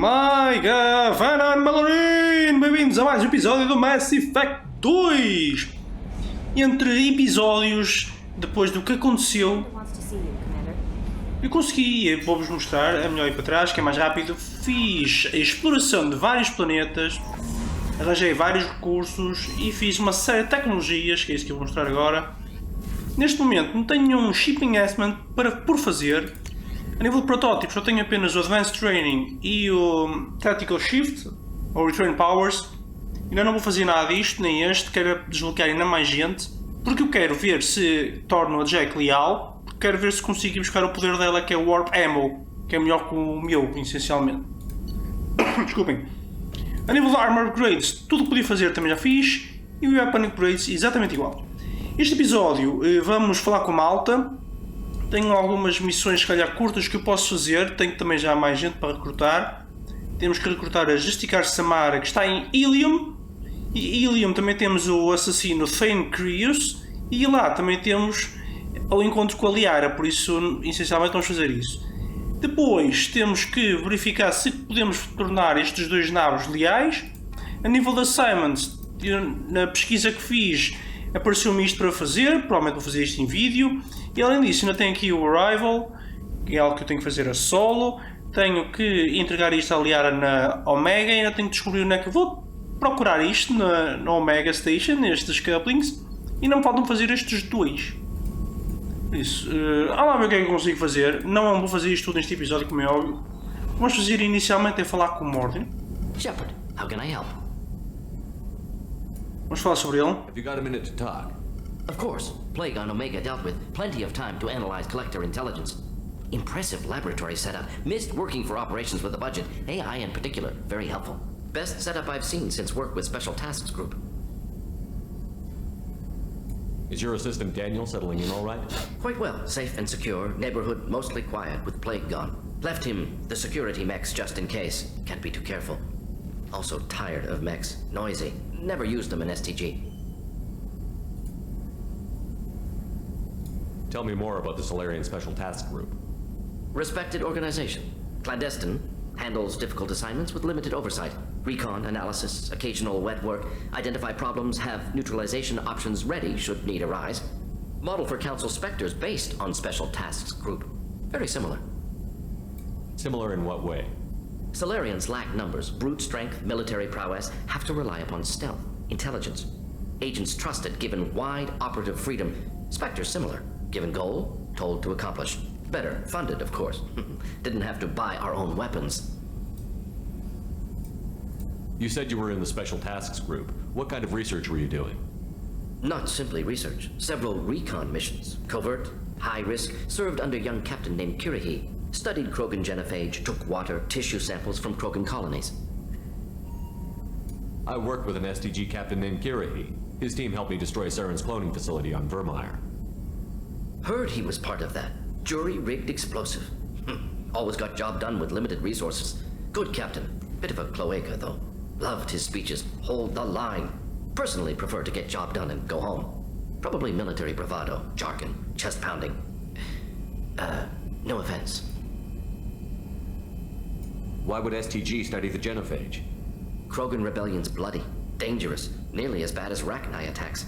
My God, Mallorin! Bem-vindos a mais um episódio do Mass Effect 2! Entre episódios, depois do que aconteceu, eu consegui, vou-vos mostrar, é melhor ir para trás, que é mais rápido. Fiz a exploração de vários planetas, arranjei vários recursos e fiz uma série de tecnologias, que é isso que eu vou mostrar agora. Neste momento não tenho um shipping estimate por fazer. A nível de protótipos eu tenho apenas o Advanced Training e o Tactical Shift, ou Return Powers. Ainda não vou fazer nada disto, nem este, quero desbloquear ainda mais gente, porque eu quero ver se torno a Jack leal, porque quero ver se consigo buscar o poder dela, que é o Warp Ammo, que é melhor que o meu, essencialmente. Desculpem. A nível de Armor Upgrades, tudo o que podia fazer também já fiz, e o Weapon Upgrades exatamente igual. Este episódio vamos falar com a malta. Tenho algumas missões, se calhar, curtas que eu posso fazer. Tenho também já mais gente para recrutar. Temos que recrutar a Justicar Samara, que está em Ilium. E Ilium também temos o assassino Thane Crius. E lá também temos o encontro com a Liara, por isso, essencialmente, vamos fazer isso. Depois temos que verificar se podemos tornar estes dois nabos leais. A nível de assignments, na pesquisa que fiz, apareceu-me isto para fazer. Provavelmente vou fazer isto em vídeo. E além disso, ainda tenho aqui o Arrival, que é algo que eu tenho que fazer a solo. Tenho que entregar isto à Liara na Omega e ainda tenho que descobrir onde é que vou procurar isto na Omega Station, estes couplings. E não me faltam fazer estes dois. Isso. Lá ver o que é que eu consigo fazer. Não vou fazer isto tudo neste episódio, como é óbvio. Vamos fazer inicialmente é falar com o Mordin. Shepard, how can I help? Vamos falar sobre ele. Have you got a minute to talk? Of course. Plague on Omega dealt with. Plenty of time to analyze collector intelligence. Impressive laboratory setup. Missed working for operations with a budget. AI in particular. Very helpful. Best setup I've seen since work with Special Tasks Group. Is your assistant Daniel settling in all right? Quite well. Safe and secure. Neighborhood mostly quiet with Plague gone. Left him the security mechs just in case. Can't be too careful. Also tired of mechs. Noisy. Never used them in STG. Tell me more about the Solarian Special Task Group. Respected organization. Clandestine. Handles difficult assignments with limited oversight. Recon, analysis, occasional wet work. Identify problems, have neutralization options ready should need arise. Model for Council Spectres based on Special Tasks Group. Very similar. Similar in what way? Solarians lack numbers, brute strength, military prowess, have to rely upon stealth, intelligence. Agents trusted, given wide operative freedom. Spectres similar. Given goal, told to accomplish. Better, funded, of course. Didn't have to buy our own weapons. You said you were in the Special Tasks Group. What kind of research were you doing? Not simply research. Several recon missions. Covert, high risk, served under a young captain named Kirihi. Studied Krogan genophage, took water, tissue samples from Krogan colonies. I worked with an STG captain named Kirihi. His team helped me destroy Saren's cloning facility on Vermeer. Heard he was part of that. Jury-rigged explosive. Always got job done with limited resources. Good captain. Bit of a cloaca, though. Loved his speeches. Hold the line. Personally prefer to get job done and go home. Probably military bravado, jargon, chest pounding. No offense. Why would STG study the genophage? Krogan rebellion's bloody. Dangerous. Nearly as bad as Rachni attacks.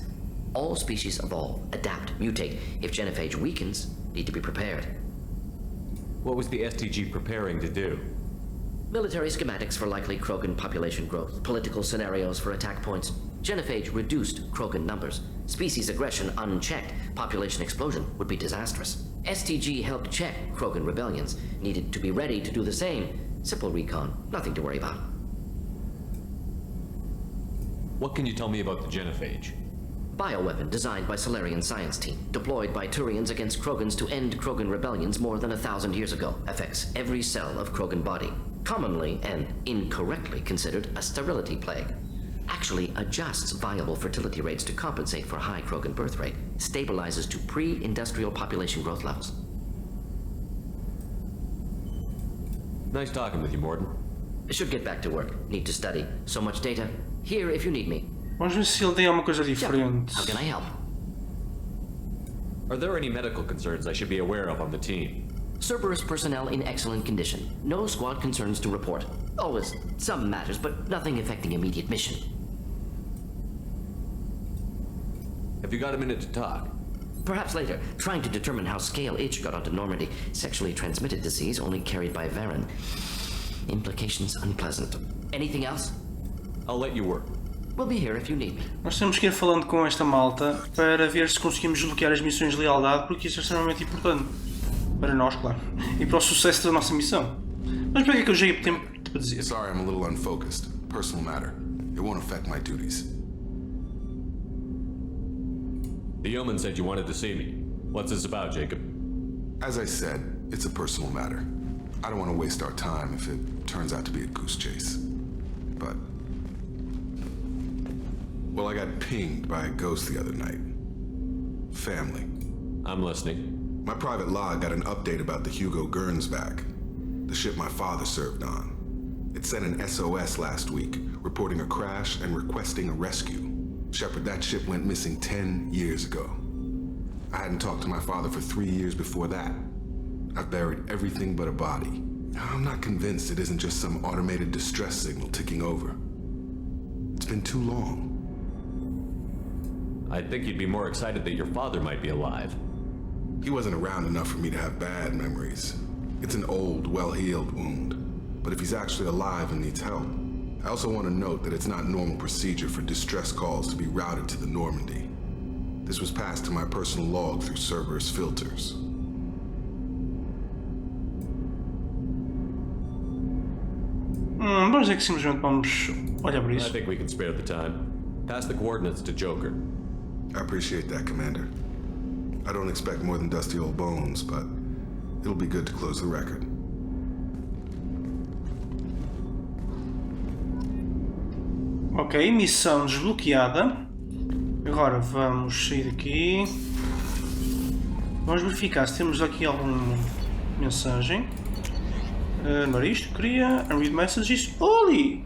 All species evolve, adapt, mutate. If genophage weakens, need to be prepared. What was the STG preparing to do? Military schematics for likely Krogan population growth, political scenarios for attack points. Genophage reduced Krogan numbers. Species aggression unchecked, population explosion would be disastrous. STG helped check Krogan rebellions, needed to be ready to do the same. Simple recon, nothing to worry about. What can you tell me about the genophage? Bioweapon designed by Solarian science team, deployed by Turians against Krogans to end Krogan rebellions more than 1,000 years ago. Affects every cell of Krogan body. Commonly and incorrectly considered a sterility plague. Actually adjusts viable fertility rates to compensate for high Krogan birth rate. Stabilizes to pre-industrial population growth levels. Nice talking with you, Morden. Should get back to work. Need to study. So much data. Here if you need me. Vamos ver se ele tem alguma coisa diferente. How can I help? Are there any medical concerns I should be aware of on the team? Cerberus personnel in excellent condition. No squad concerns to report. Always some matters, but nothing affecting immediate mission. Have you got a minute to talk? Perhaps later, trying to determine how Scale H got onto Normandy. Sexually transmitted disease only carried by Varen. Implications unpleasant. Anything else? I'll let you work. We'll be here if you need me. Nós temos que ir falando com esta malta para ver se conseguimos desbloquear as missões de lealdade, porque isso é extremamente importante. Para nós, claro. E para o sucesso da nossa missão. Mas para que é que eu já ia tempo para dizer? Sorry, I'm a little unfocused. Personal matter. It won't affect my duties. The yeoman said you wanted to see me. What's this about, Jacob? As I said, it's a personal matter. I don't want to waste our time if it turns out to be a goose chase. But... well, I got pinged by a ghost the other night. Family. I'm listening. My private log got an update about the Hugo Gernsback, the ship my father served on. It sent an SOS last week, reporting a crash and requesting a rescue. Shepard, that ship went missing 10 years ago. I hadn't talked to my father for 3 years before that. I've buried everything but a body. I'm not convinced it isn't just some automated distress signal ticking over. It's been too long. I think you'd be more excited that your father might be alive. He wasn't around enough for me to have bad memories. It's an old, well-healed wound. But if he's actually alive and needs help, I also want to note that it's not normal procedure for distress calls to be routed to the Normandy. This was passed to my personal log through Cerberus filters. Vamos dizer que simplesmente vamos olhar para I isso. think we can spare the time. Pass the coordinates to Joker. I appreciate that, Commander. I don't expect more than dusty old bones, but it'll be good to close the record. Ok, missão desbloqueada. Agora vamos sair daqui. Vamos verificar se temos aqui alguma mensagem. Não era isto que queria. Unread messages. Oli!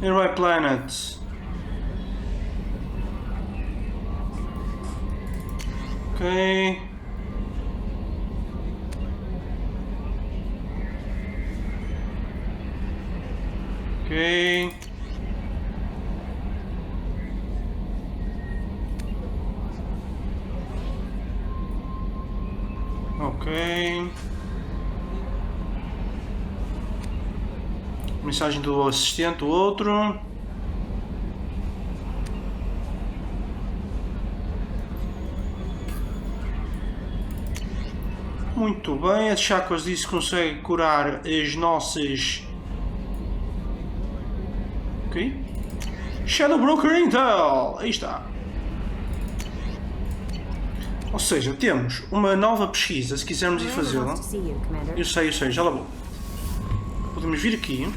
Nearby planet. Ok. Ok. Ok. Mensagem do assistente, o outro. Muito bem, a Chakras disse que consegue curar as nossas... Ok. Shadow Broker Intel! Aí está. Ou seja, temos uma nova pesquisa, se quisermos ir fazê-la. Eu sei, já lá vou. Podemos vir aqui.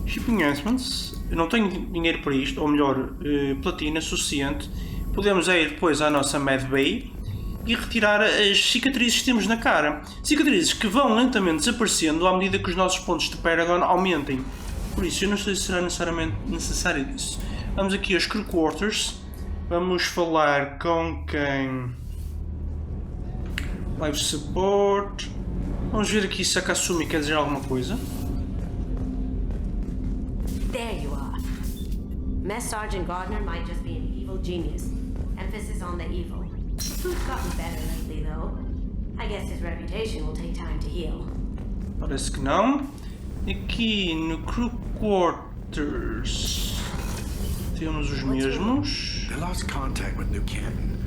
Shipping Enhancements. Eu não tenho dinheiro para isto, ou melhor, platina suficiente. Podemos ir depois à nossa Med Bay e retirar as cicatrizes que temos na cara. Cicatrizes que vão lentamente desaparecendo à medida que os nossos pontos de Paragon aumentem. Por isso, eu não sei se será necessariamente necessário disso. Vamos aqui aos Crew Quarters. Vamos falar com quem? Live Support. Vamos ver aqui se a Kasumi quer dizer alguma coisa. There you are. Mess Sergeant Gardner might just be an evil genius. Emphasis on the evil. Who's gotten better lately, though? I guess his reputation will take time to heal. Parece que não. Aqui no Crew Quarters temos os mesmos. They lost contact with New Canton.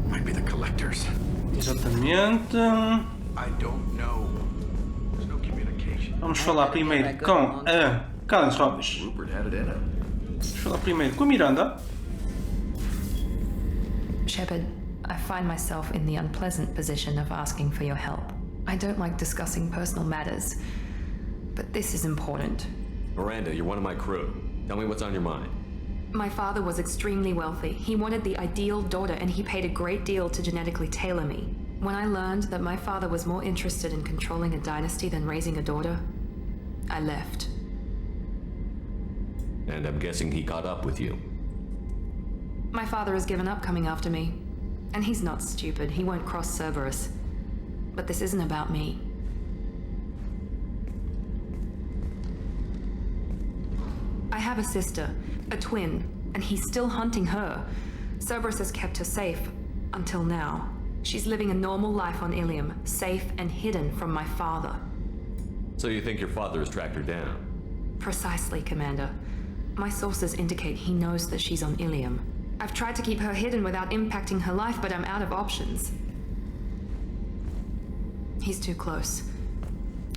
Might be the collectors. Exatamente. I don't know. There's no communication. Vamos falar primeiro com a Calens Robbins. Rupert had it in him. Vamos falar primeiro com a Miranda. Shepard, I find myself in the unpleasant position of asking for your help. I don't like discussing personal matters, but this is important. Miranda, you're one of my crew. Tell me what's on your mind. My father was extremely wealthy. He wanted the ideal daughter, and he paid a great deal to genetically tailor me. When I learned that my father was more interested in controlling a dynasty than raising a daughter, I left. And I'm guessing he caught up with you. My father has given up coming after me. And he's not stupid. He won't cross Cerberus. But this isn't about me. I have a sister, a twin, and he's still hunting her. Cerberus has kept her safe, until now. She's living a normal life on Ilium, safe and hidden from my father. So you think your father has tracked her down? Precisely, Commander. My sources indicate he knows that she's on Ilium. I've tried to keep her hidden without impacting her life, but I'm out of options. He's too close.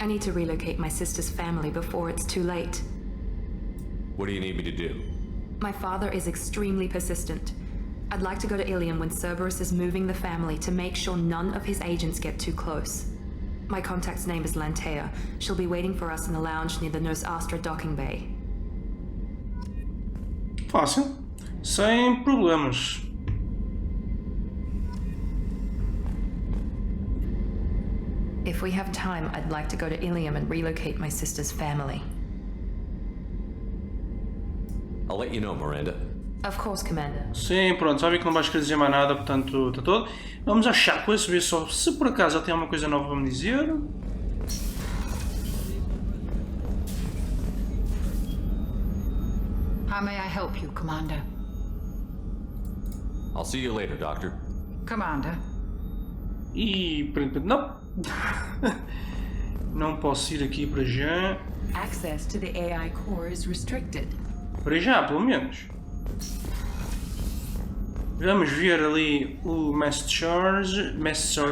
I need to relocate my sister's family before it's too late. What do you need me to do? My father is extremely persistent. I'd like to go to Ilium when Cerberus is moving the family to make sure none of his agents get too close. My contact's name is Lantea. She'll be waiting for us in the lounge near the Nurse Astra docking bay. Fácil. Sem problemas. If we have time, I'd like to go to Ilium and relocate my sister's family. I'll let you know, Miranda. Of course, Commander. Sim, pronto, já vi que não vais querer dizer mais nada, portanto está todo. Vamos ao checklist, ver só se por acaso já tem alguma coisa nova para me dizer. How may I help you, Commander? I'll see you later, Doctor. Commander. E aparentemente não. Não posso ir aqui para já. Access to the AI core is restricted. Para já, pelo menos. Vamos ver ali o Mass Sergeant.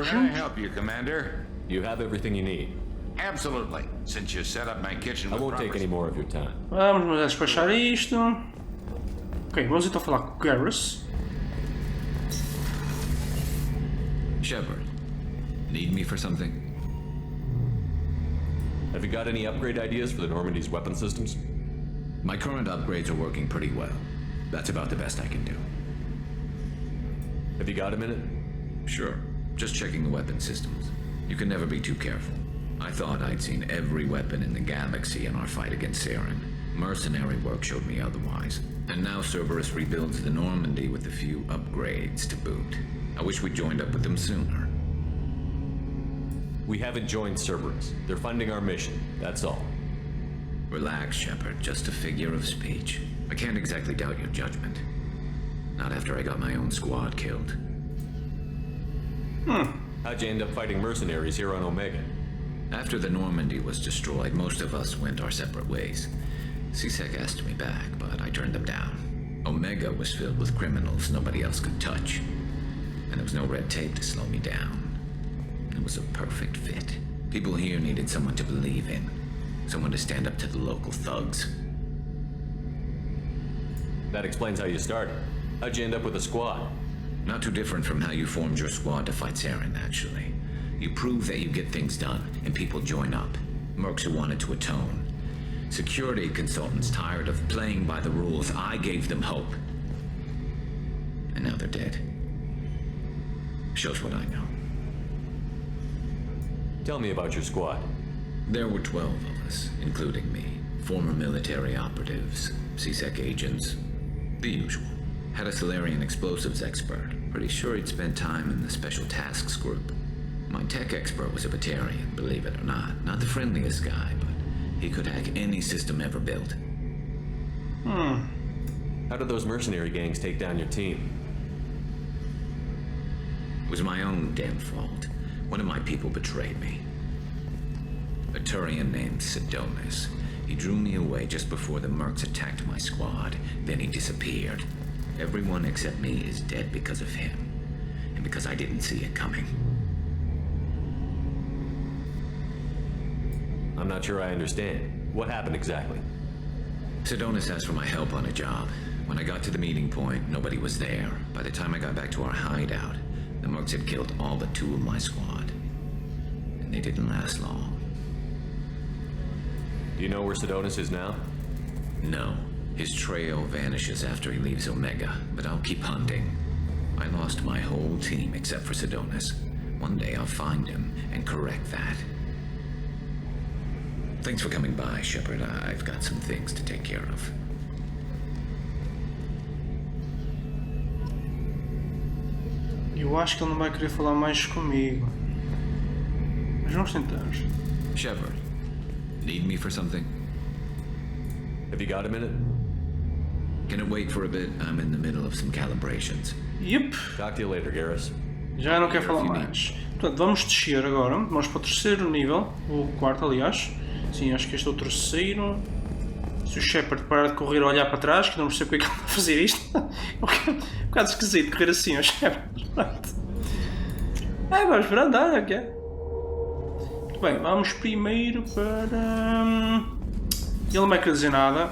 Can I help you, Commander? You have everything you need. Absolutely. Since you set up my kitchen I with won't take proper- any more of your time. Vamos despachar isto. Ok, vamos então falar com o Queres. Shepard, need me for something? Have you got any upgrade ideas for the Normandy's weapon systems? My current upgrades are working pretty well. That's about the best I can do. Have you got a minute? Sure. Just checking the weapon systems. You can never be too careful. I thought I'd seen every weapon in the galaxy in our fight against Saren. Mercenary work showed me otherwise. And now Cerberus rebuilds the Normandy with a few upgrades to boot. I wish we'd joined up with them sooner. We haven't joined Cerberus. They're funding our mission, that's all. Relax, Shepard. Just a figure of speech. I can't exactly doubt your judgment. Not after I got my own squad killed. How'd you end up fighting mercenaries here on Omega? After the Normandy was destroyed, most of us went our separate ways. CSEC asked me back, but I turned them down. Omega was filled with criminals nobody else could touch. And there was no red tape to slow me down. It was a perfect fit. People here needed someone to believe in. Someone to stand up to the local thugs. That explains how you started. How'd you end up with a squad? Not too different from how you formed your squad to fight Saren, actually. You prove that you get things done, and people join up. Mercs who wanted to atone. Security consultants tired of playing by the rules. I gave them hope. And now they're dead. Shows what I know. Tell me about your squad. There were 12 of us, including me. Former military operatives, CSEC agents, the usual. Had a Solarian explosives expert. Pretty sure he'd spent time in the Special Tasks group. My tech expert was a Batarian, believe it or not. Not the friendliest guy, but he could hack any system ever built. How did those mercenary gangs take down your team? It was my own damn fault. One of my people betrayed me. A Turian named Sidonis. He drew me away just before the mercs attacked my squad. Then he disappeared. Everyone except me is dead because of him. And because I didn't see it coming. I'm not sure I understand. What happened exactly? Sidonis asked for my help on a job. When I got to the meeting point, nobody was there. By the time I got back to our hideout, the mercs had killed all but 2 of my squad. And they didn't last long. Do you know where Sidonis is now? No. His trail vanishes after he leaves Omega, but I'll keep hunting. I lost my whole team except for Sidonis. One day I'll find him and correct that. Thanks for coming by, Shepard. I've got some things to take care of. Eu acho que ele não vai querer falar mais comigo. vamos tentar. Shepard, need me for something? Have you got a minute? Can it wait for a bit? I'm in the middle of some calibrations. Yep. Talk to you later, Garrus. Já não quero falar mais. Portanto, vamos descer agora. Vamos para o terceiro nível. O quarto, aliás. Sim, acho que este é o terceiro. Se o Shepard parar de correr a olhar para trás, que não percebo porque é que ele vai fazer isto. É um bocado esquisito correr assim, o Shepard. Vamos para andar, ok? Muito bem, vamos primeiro para... Ele não vai querer dizer nada.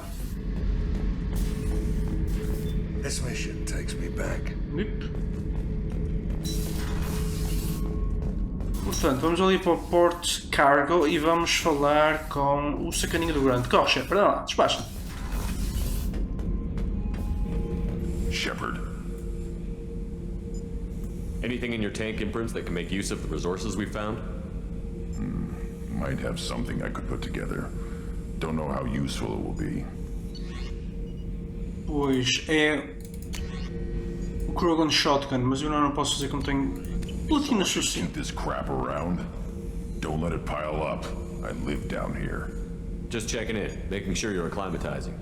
This mission takes me back. Yep. Portanto, vamos ali para o Port Cargo e vamos falar com o sacaninho do grande. Corre, Shepard, anda lá, despacha. Shepard. Anything in your tank imprints that can make use of the resources we found? Might have something I could put together. Don't know how useful it will be. Pois é o Krogan Shotgun, mas eu não posso fazer que não tenho platina suficiente. Keep this crap around. Don't let it pile up. I live down here. Just checking in, making sure you're acclimatizing.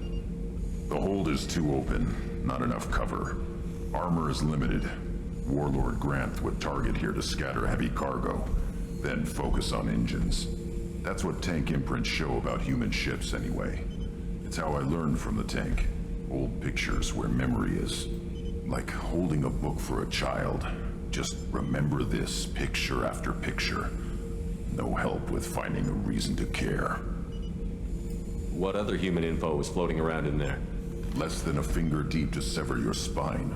The hold is too open. Not enough cover. Armor is limited. Warlord Grant would target here to scatter heavy cargo, then focus on engines. That's what tank imprints show about human ships anyway. It's how I learned from the tank. Old pictures where memory is. Like holding a book for a child. Just remember this picture after picture. No help with finding a reason to care. What other human info was floating around in there? Less than a finger deep to sever your spine.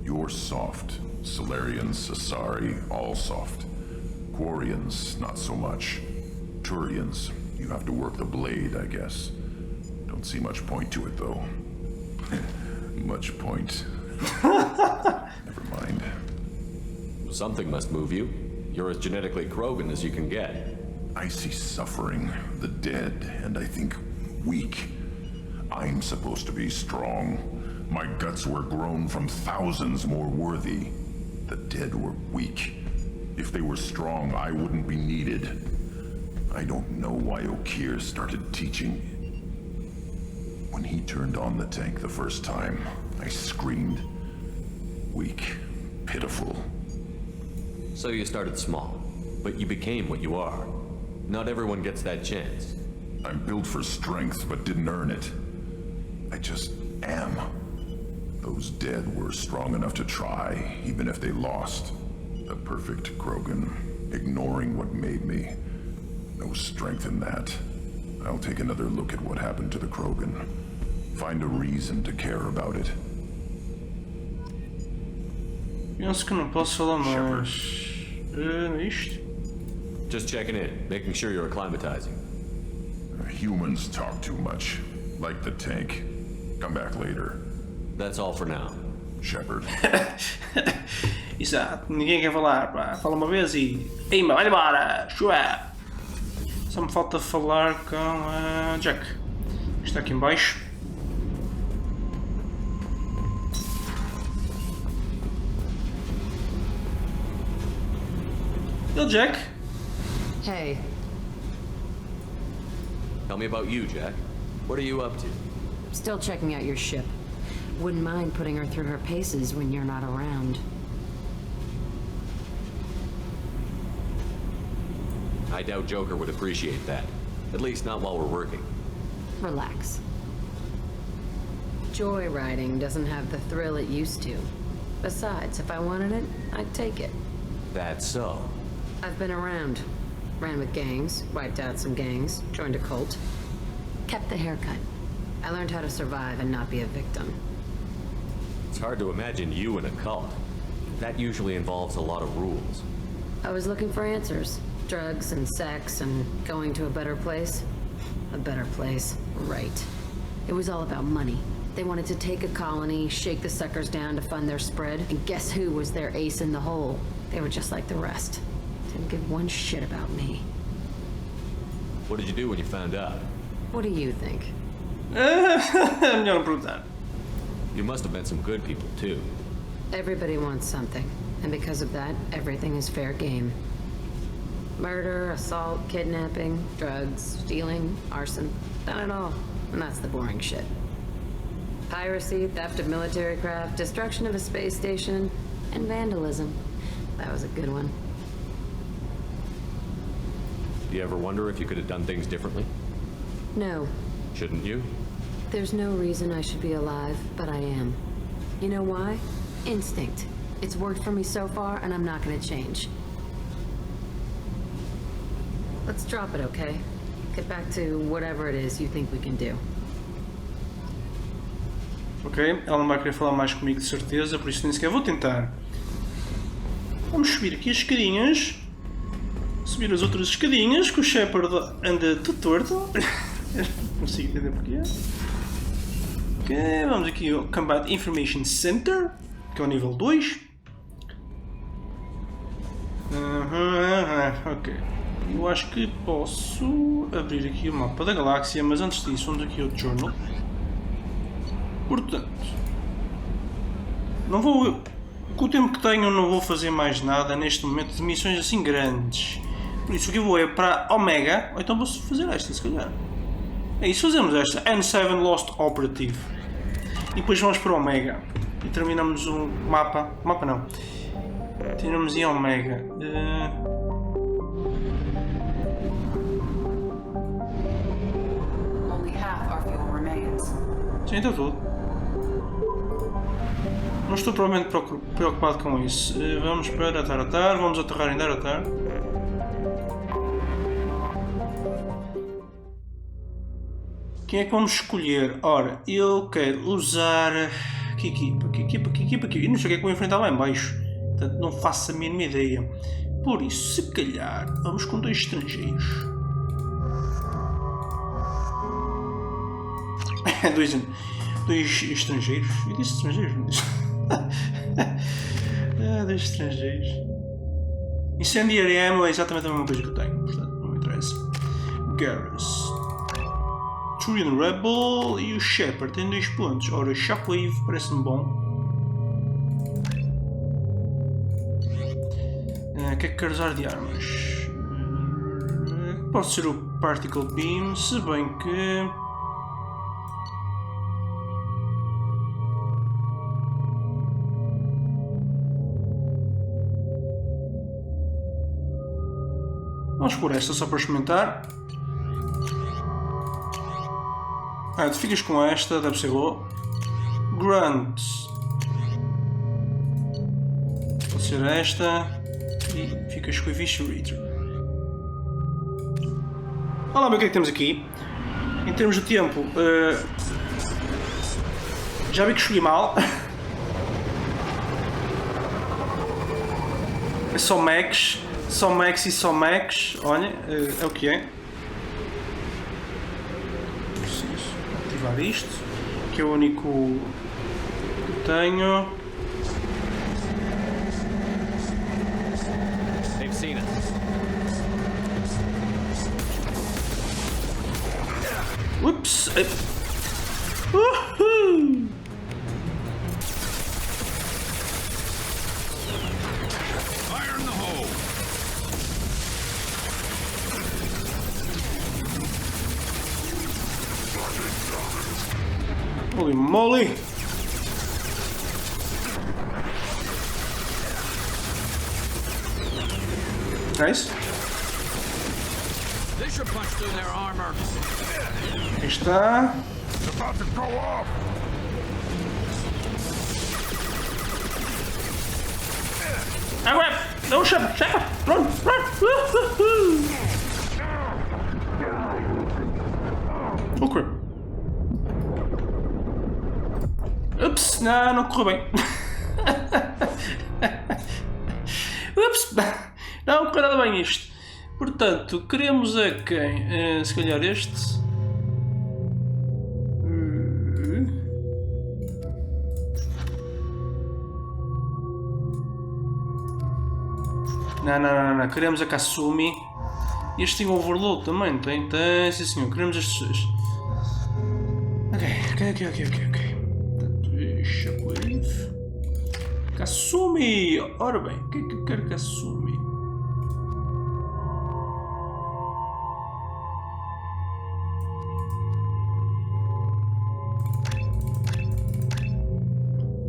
You're soft. Solarians, Asari, all soft. Quarians, not so much. Turians, you have to work the blade, I guess. Don't see much point to it, though. Much point. Never mind. Something must move you. You're as genetically Krogan as you can get. I see suffering, the dead, and I think weak. I'm supposed to be strong. My guts were grown from thousands more worthy. The dead were weak. If they were strong, I wouldn't be needed. I don't know why O'Keir started teaching. When he turned on the tank the first time, I screamed. Weak, pitiful. So you started small, but you became what you are. Not everyone gets that chance. I'm built for strength, but didn't earn it. I just am. Those dead were strong enough to try, even if they lost. A perfect Krogan, ignoring what made me. No strength in that. I'll take another look at what happened to the Krogan. Find a reason to care about it. Penso que não posso falar mais. Isto? Just checking in, making sure you're acclimatizing. Humans talk too much. Like the tank. Come back later. That's all for now. Shepard. Exato, ninguém quer falar, pá. Fala uma vez e... Ei, meu, vai embora! Chua! Só me falta falar com a Jack. Que está aqui em baixo. Hello, Jack. Hey. Tell me about you, Jack. What are you up to? Still checking out your ship. Wouldn't mind putting her through her paces when you're not around. I doubt Joker would appreciate that. At least not while we're working. Relax. Joyriding doesn't have the thrill it used to. Besides, if I wanted it, I'd take it. That's so. I've been around. Ran with gangs, wiped out some gangs, joined a cult. Kept the haircut. I learned how to survive and not be a victim. It's hard to imagine you in a cult. That usually involves a lot of rules. I was looking for answers. Drugs and sex and going to a better place. A better place, right. It was all about money. They wanted to take a colony, shake the suckers down to fund their spread, and guess who was their ace in the hole? They were just like the rest. Didn't give one shit about me. What did you do when you found out? What do you think? I'm gonna prove that. You must have met some good people, too. Everybody wants something, and because of that, everything is fair game. Murder, assault, kidnapping, drugs, stealing, arson. Done it all. And that's the boring shit. Piracy, theft of military craft, destruction of a space station, and vandalism. That was a good one. Do you ever wonder if you could have done things differently? No. Shouldn't you? There's no reason I should be alive, but I am. You know why? Instinct. It's worked for me so far, and I'm not gonna change. Let's drop it, okay? Get back to whatever it is you think we can do. Ok, ela não vai querer falar mais comigo de certeza, por isso nem sequer vou tentar. Vamos subir aqui as escadinhas. Subir as outras escadinhas, que o Shepard anda tudo torto. Não consigo entender porquê. Ok, vamos aqui ao Combat Information Center, que é o nível 2. Ok. Eu acho que posso abrir aqui o mapa da galáxia, mas antes disso vamos aqui ao Journal. Portanto, não vou, com o tempo que tenho não vou fazer mais nada neste momento de missões assim grandes. Por isso o que eu vou é para Omega, ou então vou fazer esta se calhar. É isso, fazemos esta, N7 Lost Operative. E depois vamos para Omega. E terminamos o mapa, não. Terminamos em Omega. Sim, está tudo. Não estou provavelmente preocupado com isso. Vamos para Taratar, vamos aterrar em Taratar. Quem é que vamos escolher? Ora, eu quero usar... Que equipa? Eu não sei o que é que vou enfrentar lá em baixo. Portanto, não faço a mínima ideia. Por isso, se calhar, vamos com 2 estrangeiros. dois estrangeiros? Eu disse estrangeiros, não disse? 2 estrangeiros. Incendiary Ammo é exatamente a mesma coisa que eu tenho, portanto não me interessa. Garrus, Turian Rebel e o Shepard tem 2 pontos. Ora, Shockwave parece-me bom. O que é que quero usar de armas? Pode ser o Particle Beam, se bem que... Vamos por esta só para experimentar. Tu ficas com esta, deve ser boa. Grunt. Pode ser esta. E ficas com a Eviscerator. Vamos lá ver o que é que temos aqui. Em termos de tempo, já vi que escolhi mal. É só Max. Só Max, olha, é o que é. Preciso ativar isto, que é o único que tenho. They've seen us. Ups! Uhul! Holy moly! Nice. They should punch through their armor. Aí está. It's about to go off. Agora! Não, chama! Run! Oh crap! Ups! Não correu bem. Ups! Não correu nada bem isto. Portanto, queremos a quem? Se calhar este. Não. Queremos a Kasumi. Este tem overload também, tem, sim senhor. Queremos estes dois. Ok. Shockwave. Kasumi! Ora bem, o que é que eu quero Kasumi?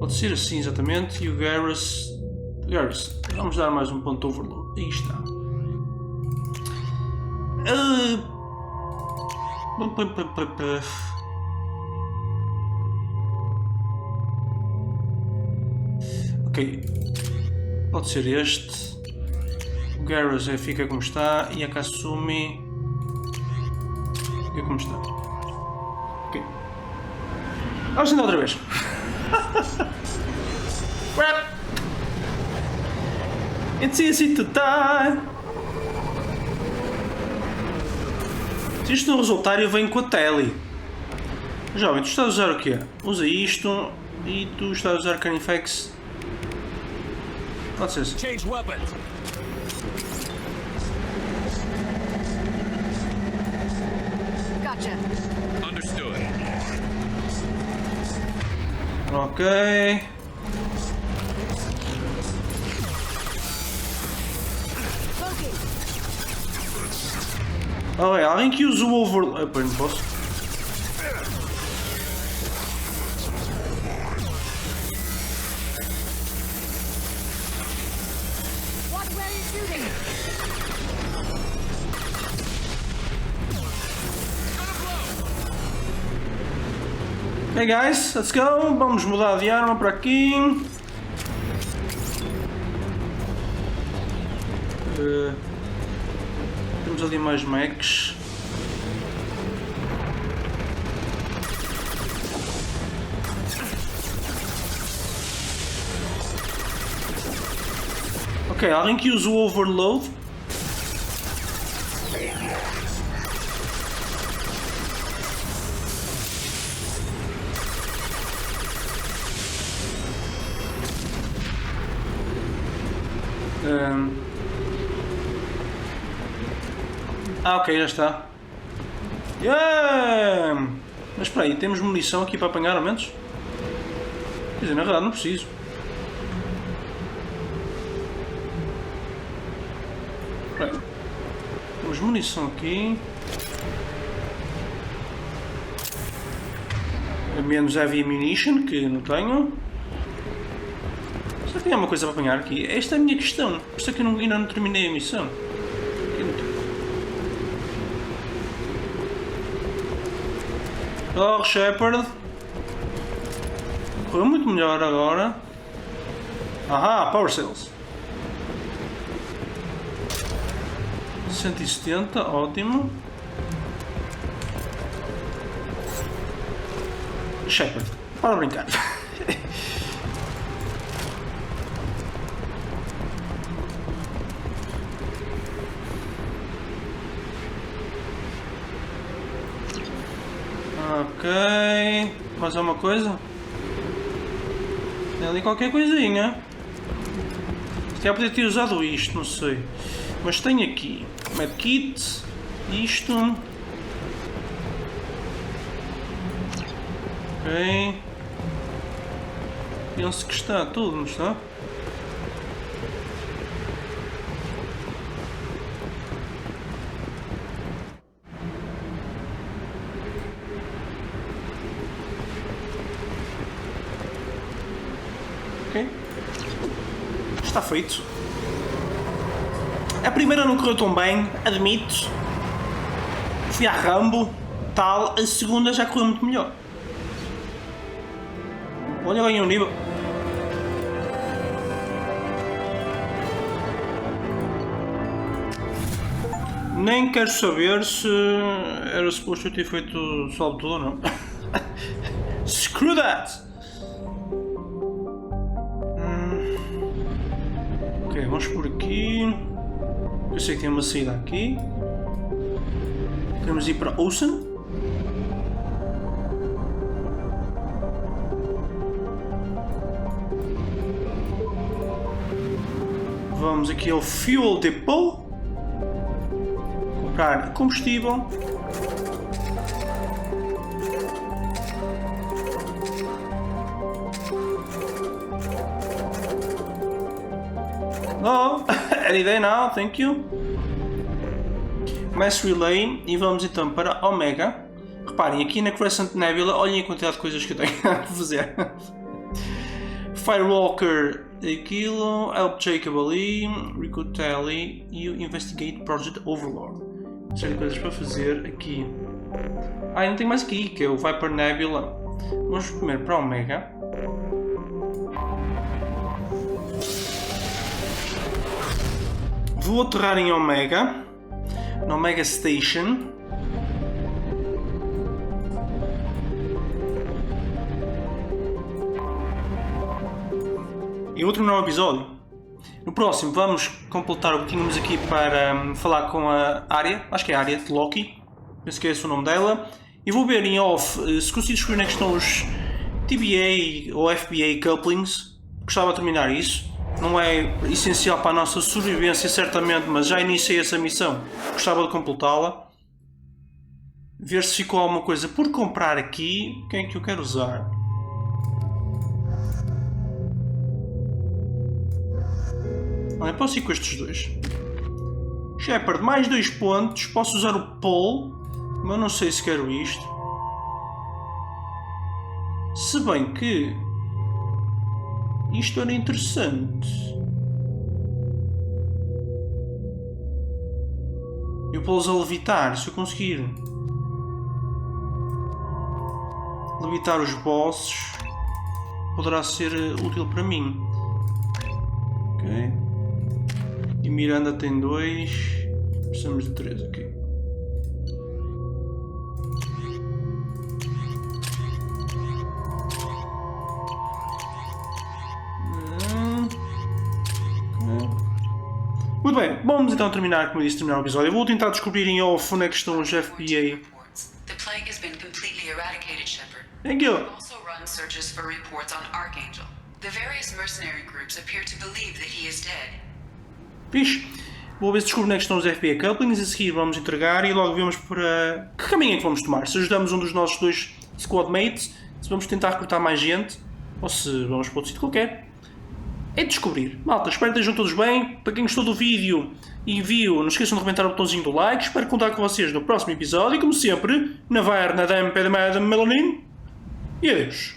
Pode ser assim exatamente. E o Garrus. Vamos dar mais um ponto overload. Aí está. Ok. Pode ser este. O Garrus fica como está. E a Kasumi fica como está. Ok. Vamos tentar outra vez. It's easy to die. Se isto não resultar, eu venho com a tele. Jovem, tu estás a usar o quê? Usa isto e tu estás a usar Carnifex. Pode ser assim. Change weapons. Gotcha. Understood. Ok. Oh, é alguém que usa o overload. Não posso. Ok guys, let's go. Vamos mudar de arma para aqui. Temos ali mais mechs. Ok, alguém que usa o overload. Ok, já está. Yeah! Mas espera aí, temos munição aqui para apanhar ao menos? Quer dizer, na verdade não preciso. Espera aí. Temos munição aqui. A menos heavy ammunition, que não tenho. Será que tem uma coisa para apanhar aqui? Esta é a minha questão. Por isso é que eu ainda não terminei a missão. Oh, Shepard. Correu muito melhor agora. Ahá, Power Cells. 170, ótimo. Shepard, para brincar. Ok, mais alguma coisa? Tem ali qualquer coisinha. Se calhar podia ter usado isto, não sei. Mas tenho aqui medkit, isto. Ok. Penso que está tudo, não está? Está feito. A primeira não correu tão bem, admito. Fui a Rambo, tal. A segunda já correu muito melhor. Olha, ganhei um nível. Nem quero saber se era suposto eu ter feito salvo tudo ou não. Screw that! Ok, vamos por aqui. Eu sei que tem uma saída aqui. Queremos ir para Ocean. Vamos aqui ao Fuel Depot. Comprar combustível. Oh, any day now, thank you. Mass Relay e vamos então para Omega. Reparem, aqui na Crescent Nebula, olhem a quantidade de coisas que eu tenho a fazer. Firewalker aquilo, help Jacob ali, recruit Tally e investigate Project Overlord. Sério, coisas para fazer aqui. Ainda tem mais aqui, que é o Viper Nebula. Vamos primeiro para Omega. Vou aterrar em Omega, na Omega Station. E vou terminar o episódio. No próximo vamos completar o que tínhamos aqui para falar com a Arya, acho que é a Arya de Loki, penso que é esse o nome dela. E vou ver em off se consigo descobrir onde é que estão os TBA ou FBA couplings. Gostava de terminar isso. Não é essencial para a nossa sobrevivência, certamente, mas já iniciei essa missão. Gostava de completá-la. Ver se ficou alguma coisa por comprar aqui. Quem é que eu quero usar? Olha, posso ir com estes dois. Shepard, mais 2 pontos. Posso usar o Paul, mas não sei se quero isto. Se bem que isto era interessante. Eu posso levitar, se eu conseguir levitar os bosses, poderá ser útil para mim. Ok. E Miranda tem 2. Precisamos de 3 aqui. Muito bem, vamos então terminar, como eu disse, terminar o episódio. Eu vou tentar descobrir em off onde é que estão os FBA. The plague has been completely eradicated, Shepard. Thank you. We've also run searches for reports on Archangel. The various mercenary groups appear to believe that he is dead. Fixe. Vou ver se descubro onde é que estão os FBA couplings. A seguir vamos entregar e logo vemos para que caminho é que vamos tomar. Se ajudamos um dos nossos 2 squad mates, se vamos tentar recrutar mais gente ou se vamos para outro sítio qualquer. É de descobrir. Malta, espero que estejam todos bem. Para quem gostou do vídeo e viu, não esqueçam de arrebentar o botãozinho do like. Espero contar com vocês no próximo episódio. E como sempre, navar na dampa da Madame Melanin. E adeus.